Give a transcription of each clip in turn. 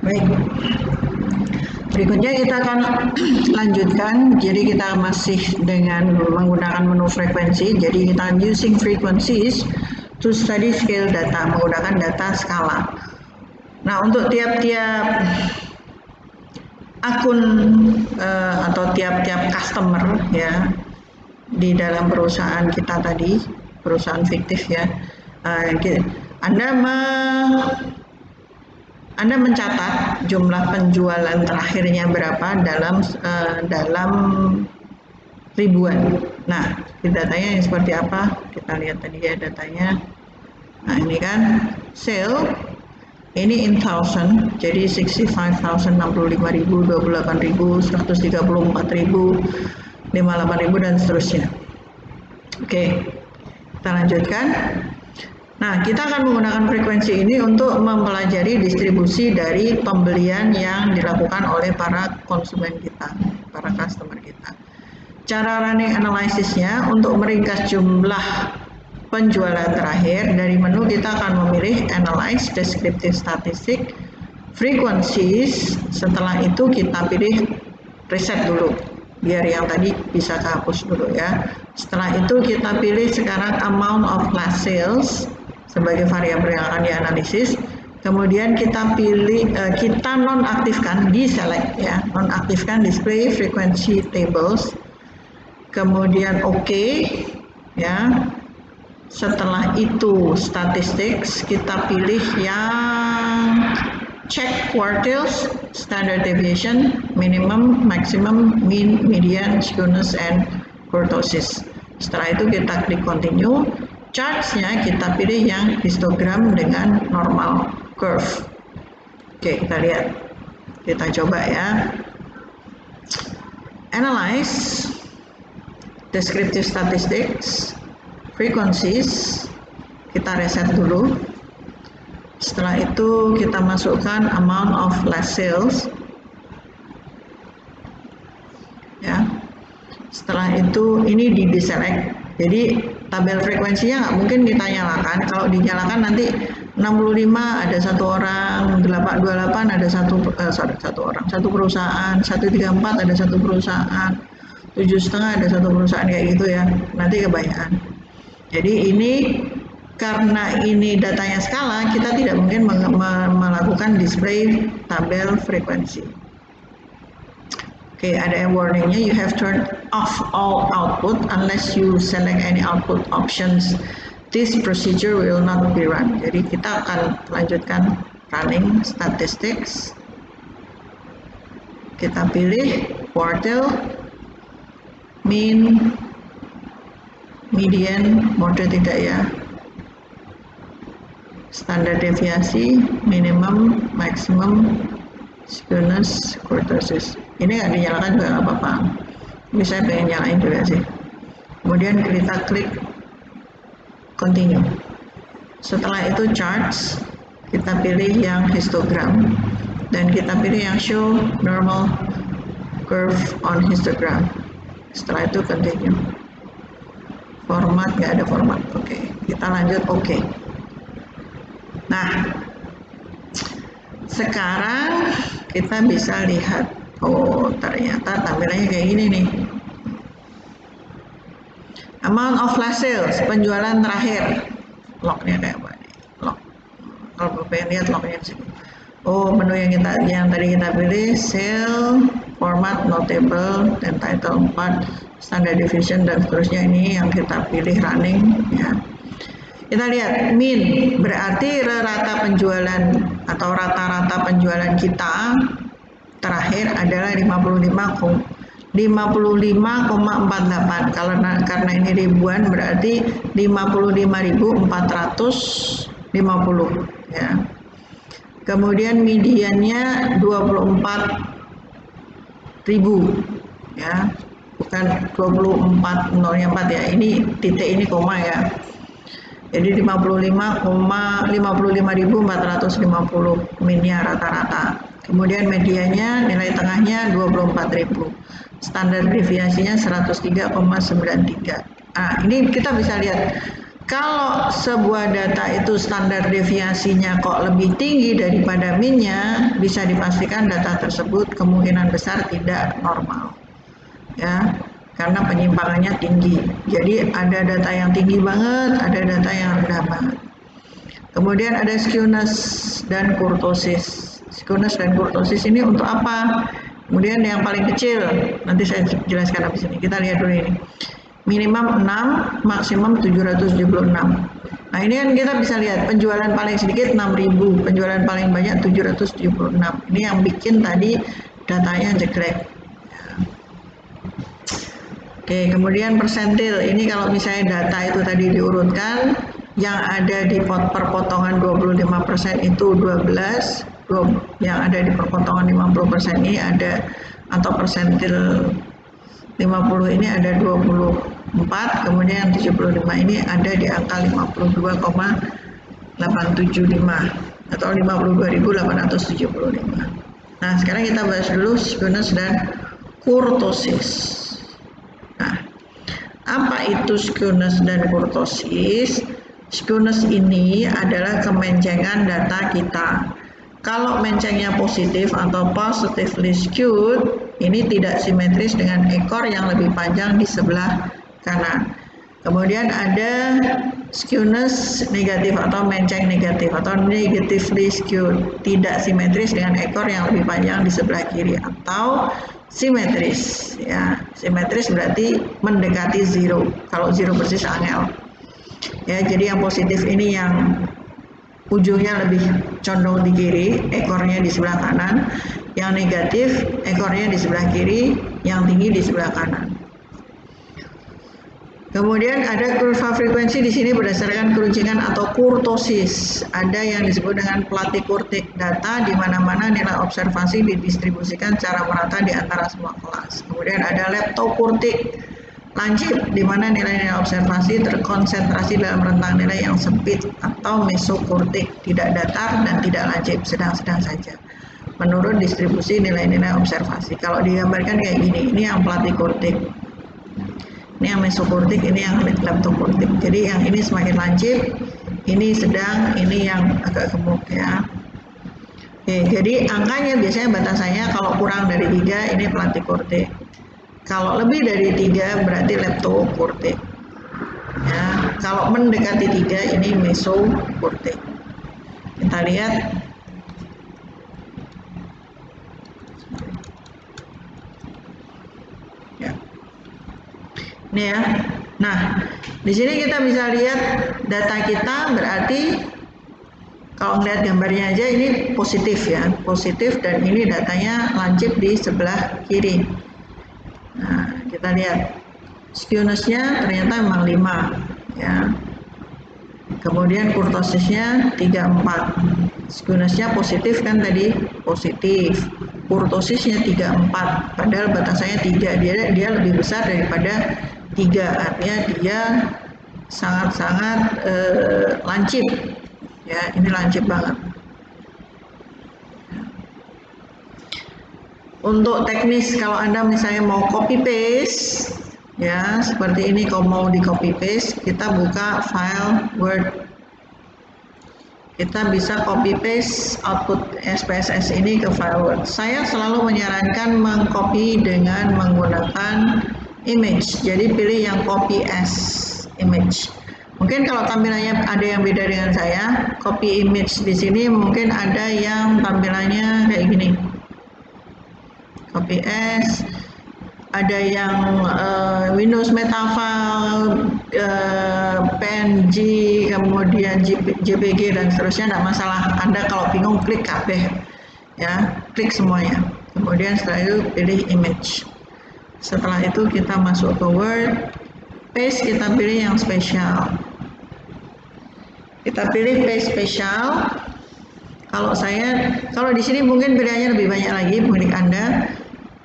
Baik. Berikutnya kita akan lanjutkan. Jadi kita masih dengan menggunakan menu frekuensi. Jadi kita using frequencies to study scale data, menggunakan data skala. Nah, untuk tiap-tiap akun atau tiap-tiap customer ya di dalam perusahaan kita tadi, perusahaan fiktif ya, Anda mencatat jumlah penjualan terakhirnya berapa dalam ribuan. Nah, datanya yang seperti apa? Kita lihat tadi ya datanya. Nah, ini kan sale ini in thousand, jadi 65,000, 65.000, 28.000, 134.000, 58.000 dan seterusnya. Oke, kita lanjutkan. Nah, kita akan menggunakan frekuensi ini untuk mempelajari distribusi dari pembelian yang dilakukan oleh para konsumen kita, para customer kita. Cara running analysisnya untuk meringkas jumlah penjualan terakhir, dari menu kita akan memilih Analyze, Descriptive Statistic, Frequencies. Setelah itu kita pilih Reset dulu, biar yang tadi bisa kehapus dulu ya. Setelah itu kita pilih sekarang Amount of Last Sales sebagai variabel yang akan dianalisis. Kemudian kita pilih, kita nonaktifkan, deselect ya, nonaktifkan Display Frequency Tables. Kemudian OK ya. Setelah itu Statistics, kita pilih yang check quartiles, standard deviation, minimum, maximum, mean, median, skewness, and kurtosis. Setelah itu kita klik continue. Charts-nya kita pilih yang histogram dengan normal curve. Oke, kita lihat. Kita coba ya. Analyze, Descriptive Statistics, Frequencies. Kita reset dulu. Setelah itu kita masukkan Amount of Last Sales. Ya. Setelah itu ini di deselect. Jadi tabel frekuensinya nggak mungkin kita nyalakan. Kalau dinyalakan nanti 65 ada satu orang, 28 ada satu perusahaan, 134 ada satu perusahaan, 7,5 ada satu perusahaan, kayak gitu ya. Nanti kebanyakan. Jadi ini karena ini datanya skala, kita tidak mungkin melakukan display tabel frekuensi. Oke, ada warningnya, you have turned off all output unless you select any output options. This procedure will not be run. Jadi kita akan lanjutkan running statistics. Kita pilih quartile, mean, median, mode tidak ya, standar deviasi, minimum, maximum, skewness, kurtosis. Ini nggak dinyalakan juga nggak apa-apa. Ini saya pengen nyalain juga sih. Kemudian kita klik continue. Setelah itu charts, kita pilih yang histogram dan kita pilih yang show normal curve on histogram. Setelah itu continue. Format nggak ada format. Oke, kita lanjut. Oke. Nah, sekarang kita bisa lihat, oh ternyata tampilannya kayak gini nih. Amount of last sales, penjualan terakhir. Lognya kayak apa nih? Log. Kalau pengen lihat lognya di sini. Oh, menu yang tadi kita pilih, sale, format, notable, dan title 4, standard deviation dan seterusnya. Ini yang kita pilih running ya. Kita lihat mean, berarti rata penjualan atau rata-rata penjualan kita terakhir adalah 55,48. Karena ini ribuan berarti 55.450 ya. Kemudian mediannya 24.000 ya. Bukan 24,04 ya. Ini titik, ini koma ya. Jadi 55.450 minnya rata-rata. Kemudian medianya, nilai tengahnya 24.000. Standar deviasinya 103,93. Nah, ini kita bisa lihat Kalau sebuah data itu standar deviasinya kok lebih tinggi daripada mean-nya, bisa dipastikan data tersebut kemungkinan besar tidak normal. Ya, karena penyimpangannya tinggi. Jadi ada data yang tinggi banget, ada data yang rendah banget. Kemudian ada skewness dan kurtosis. Skewness dan kurtosis ini untuk apa? Kemudian yang paling kecil, nanti saya jelaskan habis ini. Kita lihat dulu ini. Minimum 6, maksimum 776. Nah ini kan kita bisa lihat penjualan paling sedikit 6.000, penjualan paling banyak 776. Ini yang bikin tadi datanya jelek. Oke, kemudian persentil. Ini kalau misalnya data itu tadi diurutkan, yang ada di perpotongan 25% itu 12, yang ada di perpotongan 50% ini ada, atau persentil 50 ini ada 24, kemudian 75 ini ada di angka 52,875 atau 52.875. Nah, sekarang kita bahas dulu skewness dan kurtosis. Nah, apa itu skewness dan kurtosis? Skewness ini adalah kemencengan data kita. Kalau mencengnya positif atau positively skewed, ini tidak simetris dengan ekor yang lebih panjang di sebelah kanan. Kemudian ada skewness negatif atau menceng negatif atau negatively skewed, tidak simetris dengan ekor yang lebih panjang di sebelah kiri, atau simetris. Ya, simetris berarti mendekati zero. Kalau zero persis angel. Ya, jadi yang positif ini yang ujungnya lebih condong di kiri, ekornya di sebelah kanan. Yang negatif, ekornya di sebelah kiri, yang tinggi di sebelah kanan. Kemudian ada kurva frekuensi di sini berdasarkan keruncingan atau kurtosis. Ada yang disebut dengan platikurtik data, di mana-mana nilai observasi didistribusikan secara merata di antara semua kelas. Kemudian ada leptokurtik lancip, di mana nilai-nilai observasi terkonsentrasi dalam rentang nilai yang sempit, atau mesokurtik, tidak datar dan tidak lancip, sedang-sedang saja menurut distribusi nilai-nilai observasi. Kalau digambarkan kayak gini, ini yang platikurtik, ini yang mesokurtik, ini yang leptokurtik. Jadi yang ini semakin lancip, ini sedang, ini yang agak gemuk ya. Oke, jadi angkanya biasanya batasannya kalau kurang dari 3 ini platikurtik. Kalau lebih dari 3 berarti leptokurtik. Ya, kalau mendekati 3 ini mesokurtik. Kita lihat. Ya. Ini ya. Nah, di sini kita bisa lihat data kita, berarti kalau melihat gambarnya aja ini positif ya, positif, dan ini datanya lancip di sebelah kiri. Nah, kita lihat skewness-nya ternyata memang 5 ya. Kemudian kurtosisnya 34. Skewness-nya positif kan tadi, positif. Kurtosisnya 34, padahal batasannya 3. Dia lebih besar daripada 3, artinya dia sangat-sangat lancip. Ya, ini lancip banget. Untuk teknis, kalau Anda misalnya mau copy paste ya seperti ini, kalau mau di copy paste, kita buka file Word, kita bisa copy paste output SPSS ini ke file Word. Saya selalu menyarankan mengcopy dengan menggunakan image, jadi pilih yang copy as image. Mungkin kalau tampilannya ada yang beda dengan saya, copy image di sini mungkin ada yang tampilannya kayak gini, copy as, ada yang Windows Metafile, PNG, kemudian JPG dan seterusnya, tidak masalah. Anda kalau bingung klik kabeh ya, klik semuanya. Kemudian setelah itu pilih image. Setelah itu kita masuk ke Word, paste, kita pilih yang spesial. Kita pilih paste spesial. Kalau di sini mungkin pilihannya lebih banyak lagi milik Anda.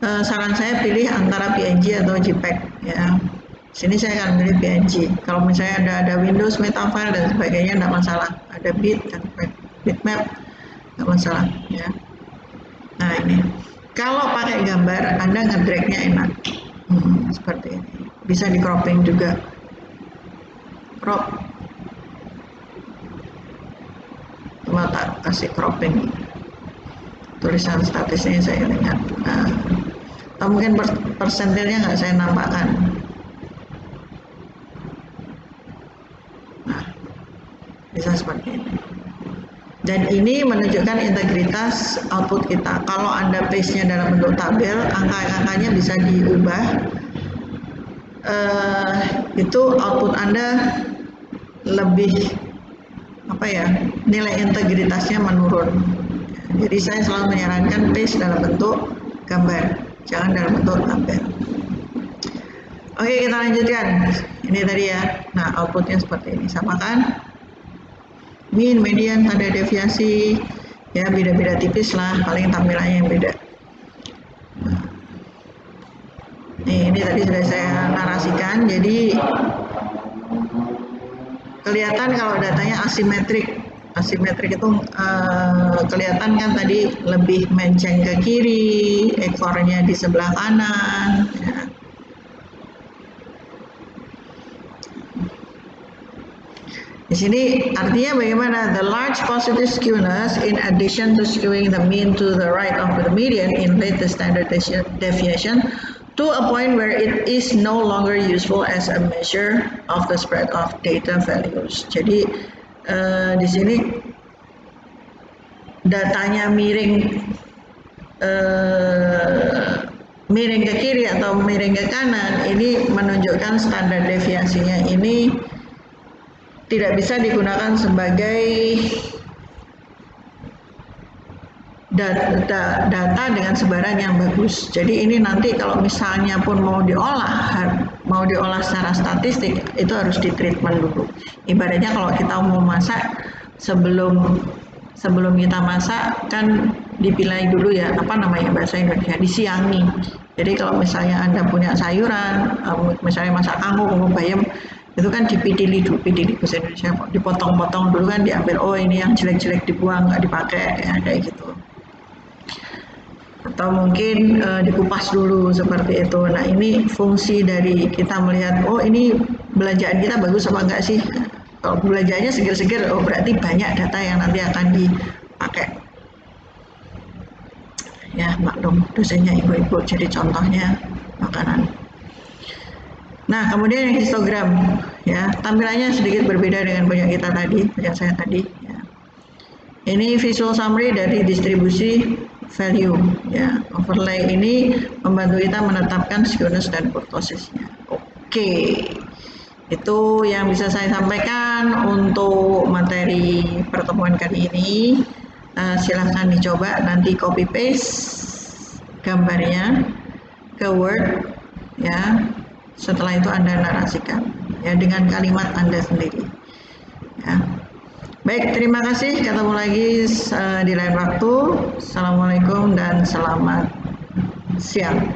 Saran saya pilih antara PNG atau JPEG ya. Sini saya akan pilih PNG. Kalau misalnya ada Windows Metafile dan sebagainya tidak masalah. Ada bitmap tidak masalah ya. Nah ini. Kalau pakai gambar, Anda ngedragnya enak. Seperti ini. Bisa di cropping juga. Crop. cuma tak kasih cropping tulisan statistiknya saya ingat. Nah, atau mungkin persentilnya nggak saya nampakkan. Nah, bisa seperti ini. Dan ini menunjukkan integritas output kita. Kalau Anda paste-nya dalam bentuk tabel, angka-angkanya bisa diubah. Itu output Anda lebih nilai integritasnya menurun. Jadi saya selalu menyarankan paste dalam bentuk gambar, jangan dalam bentuk tabel. Oke, kita lanjutkan. Ini tadi ya. Nah, outputnya seperti ini, sama kan? Mean, median, tanda deviasi, ya beda-beda tipis lah, paling tampilannya yang beda. Nih, ini tadi sudah saya narasikan, jadi kelihatan kalau datanya asimetrik. Asimetrik itu kelihatan kan tadi lebih menceng ke kiri, ekornya di sebelah kanan. Ya. Di sini artinya bagaimana? The large positive skewness in addition to skewing the mean to the right of the median inflate the standard deviation to a point where it is no longer useful as a measure of the spread of data values. Jadi di sini datanya miring ke kiri atau miring ke kanan, ini menunjukkan standar deviasinya ini tidak bisa digunakan sebagai data dengan sebaran yang bagus. Jadi ini nanti kalau misalnya pun mau diolah secara statistik, itu harus ditreatment dulu. Ibaratnya kalau kita mau masak, sebelum kita masak kan dipilih dulu ya, apa namanya bahasa Indonesia, disiangi. Jadi kalau misalnya Anda punya sayuran, misalnya masak kangkung, bayam, itu kan dipidili bahasa Indonesia, dipotong-potong dulu kan, diambil, oh ini yang jelek-jelek dibuang, nggak dipakai, ya kayak gitu. Atau mungkin dikupas dulu seperti itu. Nah, ini fungsi dari kita melihat, oh ini belanjaan kita bagus apa enggak sih. Kalau belanjaannya seger-seger, oh berarti banyak data yang nanti akan dipakai. Ya maklum, dosennya ibu-ibu, jadi contohnya makanan. Nah, kemudian yang histogram, ya tampilannya sedikit berbeda dengan punya saya tadi. Ya. Ini visual summary dari distribusi value. Ya, overlay ini membantu kita menetapkan skewness dan kurtosisnya. Oke, itu yang bisa saya sampaikan untuk materi pertemuan kali ini. Silahkan dicoba, nanti copy paste gambarnya ke Word, ya. Setelah itu Anda narasikan ya dengan kalimat Anda sendiri. Ya. Baik, terima kasih. Ketemu lagi di lain waktu. Assalamualaikum dan selamat siang.